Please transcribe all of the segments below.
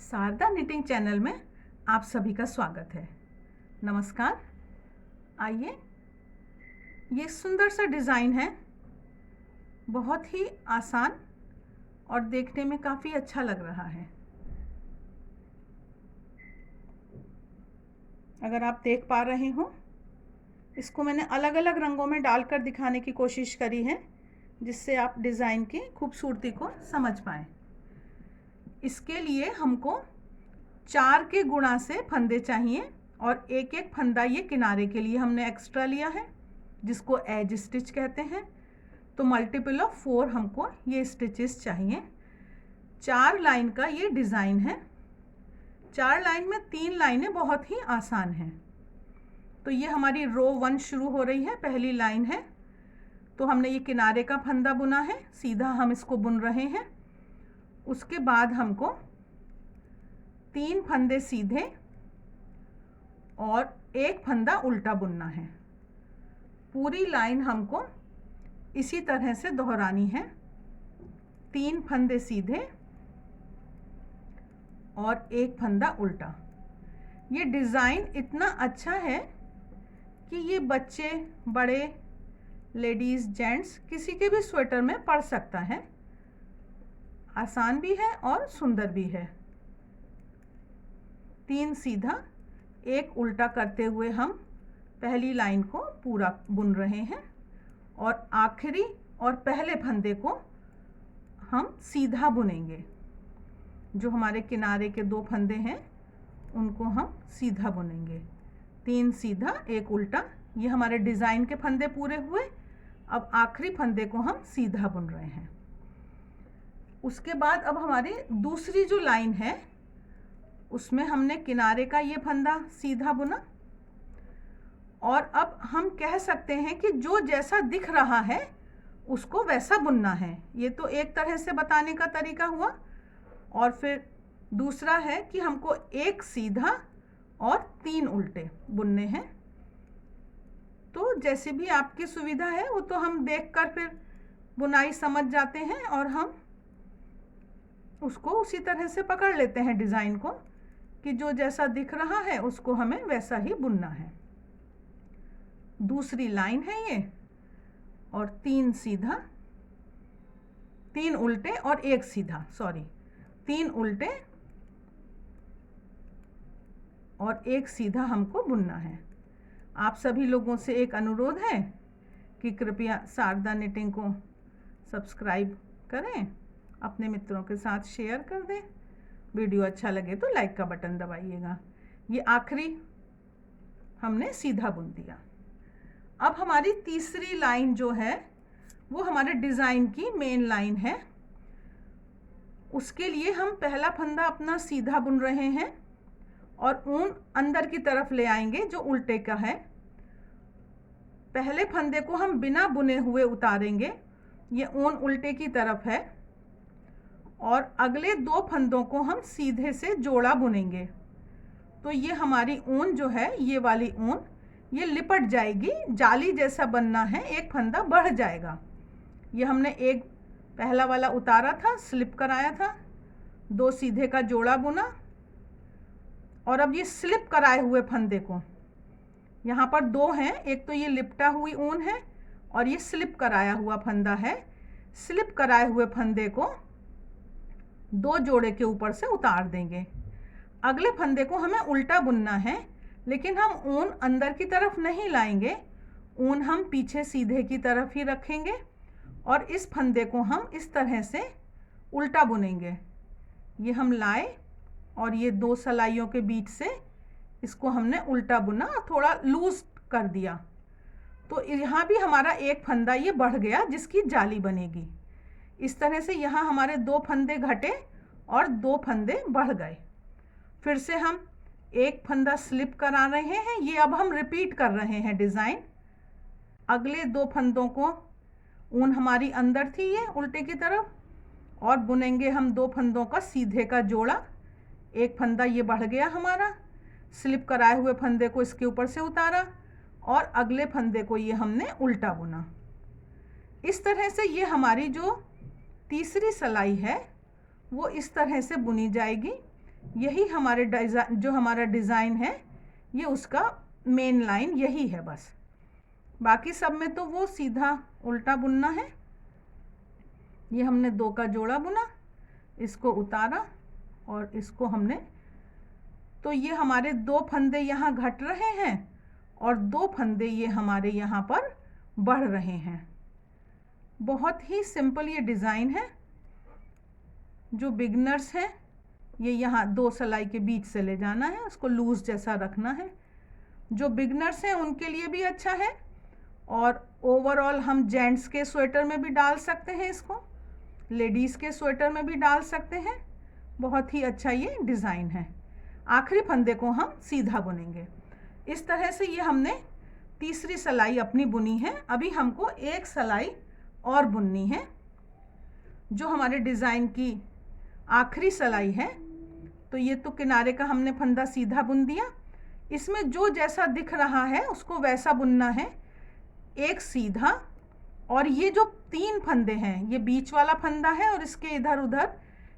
Sharda knitting channel में आप सभी का स्वागत है। नमस्कार। आइए, ये सुंदर सा डिज़ाइन है, बहुत ही आसान और देखने में काफ़ी अच्छा लग रहा है। अगर आप देख पा रहे हो, इसको मैंने अलग अलग रंगों में डालकर दिखाने की कोशिश करी है, जिससे आप डिज़ाइन की खूबसूरती को समझ पाएँ। इसके लिए हमको 4 के गुणा से फंदे चाहिए और एक एक फंदा ये किनारे के लिए हमने एक्स्ट्रा लिया है, जिसको एज स्टिच कहते हैं। तो मल्टीपल ऑफ 4 हमको ये स्टिचेस चाहिए। 4 लाइन का ये डिज़ाइन है। 4 लाइन में 3 लाइनें बहुत ही आसान हैं। तो ये हमारी रो 1 शुरू हो रही है, पहली लाइन है। तो हमने ये किनारे का फंदा बुना है, सीधा हम इसको बुन रहे हैं। उसके बाद हमको 3 फंदे सीधे और एक फंदा उल्टा बुनना है। पूरी लाइन हमको इसी तरह से दोहरानी है। 3 फंदे सीधे और एक फंदा उल्टा। ये डिज़ाइन इतना अच्छा है कि ये बच्चे, बड़े, लेडीज़, जेंट्स किसी के भी स्वेटर में पड़ सकता है। आसान भी है और सुंदर भी है। 3 सीधा, एक उल्टा करते हुए हम पहली लाइन को पूरा बुन रहे हैं और आखिरी और पहले फंदे को हम सीधा बुनेंगे। जो हमारे किनारे के 2 फंदे हैं उनको हम सीधा बुनेंगे। 3 सीधा, एक उल्टा। ये हमारे डिज़ाइन के फंदे पूरे हुए। अब आखिरी फंदे को हम सीधा बुन रहे हैं। उसके बाद अब हमारी दूसरी जो लाइन है उसमें हमने किनारे का ये फंदा सीधा बुना और अब हम कह सकते हैं कि जो जैसा दिख रहा है उसको वैसा बुनना है। ये तो एक तरह से बताने का तरीका हुआ। और फिर दूसरा है कि हमको एक सीधा और 3 उल्टे बुनने हैं। तो जैसे भी आपकी सुविधा है वो तो हम देखकर फिर बुनाई समझ जाते हैं और हम उसको उसी तरह से पकड़ लेते हैं डिज़ाइन को, कि जो जैसा दिख रहा है उसको हमें वैसा ही बुनना है। दूसरी लाइन है ये, और 3 सीधा, 3 उल्टे और एक सीधा, 3 उल्टे और एक सीधा हमको बुनना है। आप सभी लोगों से एक अनुरोध है कि कृपया शारदा निटिंग को सब्सक्राइब करें, अपने मित्रों के साथ शेयर कर दें। वीडियो अच्छा लगे तो लाइक का बटन दबाइएगा। ये आखिरी हमने सीधा बुन दिया। अब हमारी तीसरी लाइन जो है वो हमारे डिज़ाइन की मेन लाइन है। उसके लिए हम पहला फंदा अपना सीधा बुन रहे हैं और ऊन अंदर की तरफ ले आएंगे जो उल्टे का है। पहले फंदे को हम बिना बुने हुए उतारेंगे, ये ऊन उल्टे की तरफ है, और अगले 2 फंदों को हम सीधे से जोड़ा बुनेंगे। तो ये हमारी ऊन जो है, ये वाली ऊन, ये लिपट जाएगी, जाली जैसा बनना है, एक फंदा बढ़ जाएगा। ये हमने एक पहला वाला उतारा था, स्लिप कराया था, 2 सीधे का जोड़ा बुना, और अब ये स्लिप कराए हुए फंदे को, यहाँ पर 2 हैं, एक तो ये लिपटा हुई ऊन है और ये स्लिप कराया हुआ फंदा है। स्लिप कराए हुए फंदे को 2 जोड़े के ऊपर से उतार देंगे। अगले फंदे को हमें उल्टा बुनना है, लेकिन हम ऊन अंदर की तरफ नहीं लाएंगे, ऊन हम पीछे सीधे की तरफ ही रखेंगे और इस फंदे को हम इस तरह से उल्टा बुनेंगे। ये हम लाए और ये 2 सलाइयों के बीच से इसको हमने उल्टा बुना, थोड़ा लूज कर दिया। तो यहाँ भी हमारा एक फंदा ये बढ़ गया जिसकी जाली बनेगी। इस तरह से यहाँ हमारे 2 फंदे घटे और 2 फंदे बढ़ गए। फिर से हम एक फंदा स्लिप करा रहे हैं। ये अब हम रिपीट कर रहे हैं डिज़ाइन। अगले 2 फंदों को, ऊन हमारी अंदर थी ये उल्टे की तरफ, और बुनेंगे हम 2 फंदों का सीधे का जोड़ा। एक फंदा ये बढ़ गया हमारा, स्लिप कराए हुए फंदे को इसके ऊपर से उतारा और अगले फंदे को ये हमने उल्टा बुना। इस तरह से ये हमारी जो तीसरी सलाई है वो इस तरह से बुनी जाएगी। यही हमारे जो हमारा डिज़ाइन है ये उसका मेन लाइन यही है बस। बाकी सब में तो वो सीधा उल्टा बुनना है। ये हमने 2 का जोड़ा बुना, इसको उतारा और इसको हमने, तो ये हमारे 2 फंदे यहाँ घट रहे हैं और 2 फंदे ये हमारे यहाँ पर बढ़ रहे हैं। बहुत ही सिंपल ये डिज़ाइन है। जो बिगनर्स हैं ये यहाँ 2 सिलाई के बीच से ले जाना है, उसको लूज जैसा रखना है। जो बिगनर्स हैं उनके लिए भी अच्छा है और ओवरऑल हम जेंट्स के स्वेटर में भी डाल सकते हैं, इसको लेडीज़ के स्वेटर में भी डाल सकते हैं। बहुत ही अच्छा ये डिज़ाइन है। आखिरी फंदे को हम सीधा बुनेंगे। इस तरह से ये हमने तीसरी सिलाई अपनी बुनी है। अभी हमको एक सिलाई और बुननी है जो हमारे डिज़ाइन की आखिरी सिलाई है। तो ये तो किनारे का हमने फंदा सीधा बुन दिया, इसमें जो जैसा दिख रहा है उसको वैसा बुनना है। एक सीधा, और ये जो 3 फंदे हैं, ये बीच वाला फंदा है और इसके इधर उधर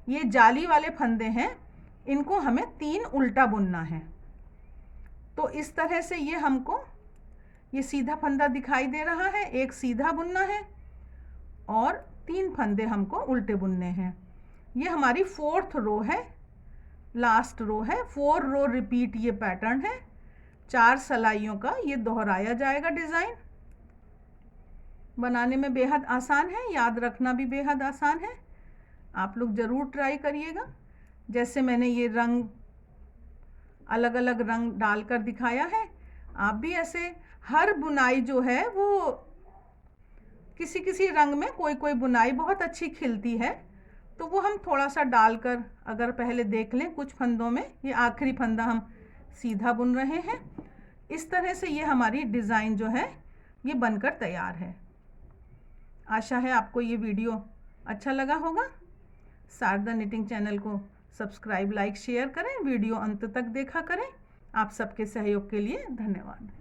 ये जाली वाले फंदे हैं, इनको हमें 3 उल्टा बुनना है। तो इस तरह से ये हमको ये सीधा फंदा दिखाई दे रहा है, एक सीधा बुनना है और 3 फंदे हमको उल्टे बुनने हैं। ये हमारी 4th रो है, लास्ट रो है। 4 रो रिपीट ये पैटर्न है। 4 सिलाइयों का ये दोहराया जाएगा। डिज़ाइन बनाने में बेहद आसान है, याद रखना भी बेहद आसान है। आप लोग ज़रूर ट्राई करिएगा। जैसे मैंने ये रंग अलग अलग रंग डालकर दिखाया है, आप भी ऐसे हर बुनाई जो है वो किसी किसी रंग में कोई कोई बुनाई बहुत अच्छी खिलती है, तो वो हम थोड़ा सा डालकर अगर पहले देख लें कुछ फंदों में, ये आखिरी फंदा हम सीधा बुन रहे हैं। इस तरह से ये हमारी डिज़ाइन जो है ये बनकर तैयार है। आशा है आपको ये वीडियो अच्छा लगा होगा। शारदा निटिंग चैनल को सब्सक्राइब, लाइक, शेयर करें। वीडियो अंत तक देखा करें। आप सबके सहयोग के लिए धन्यवाद।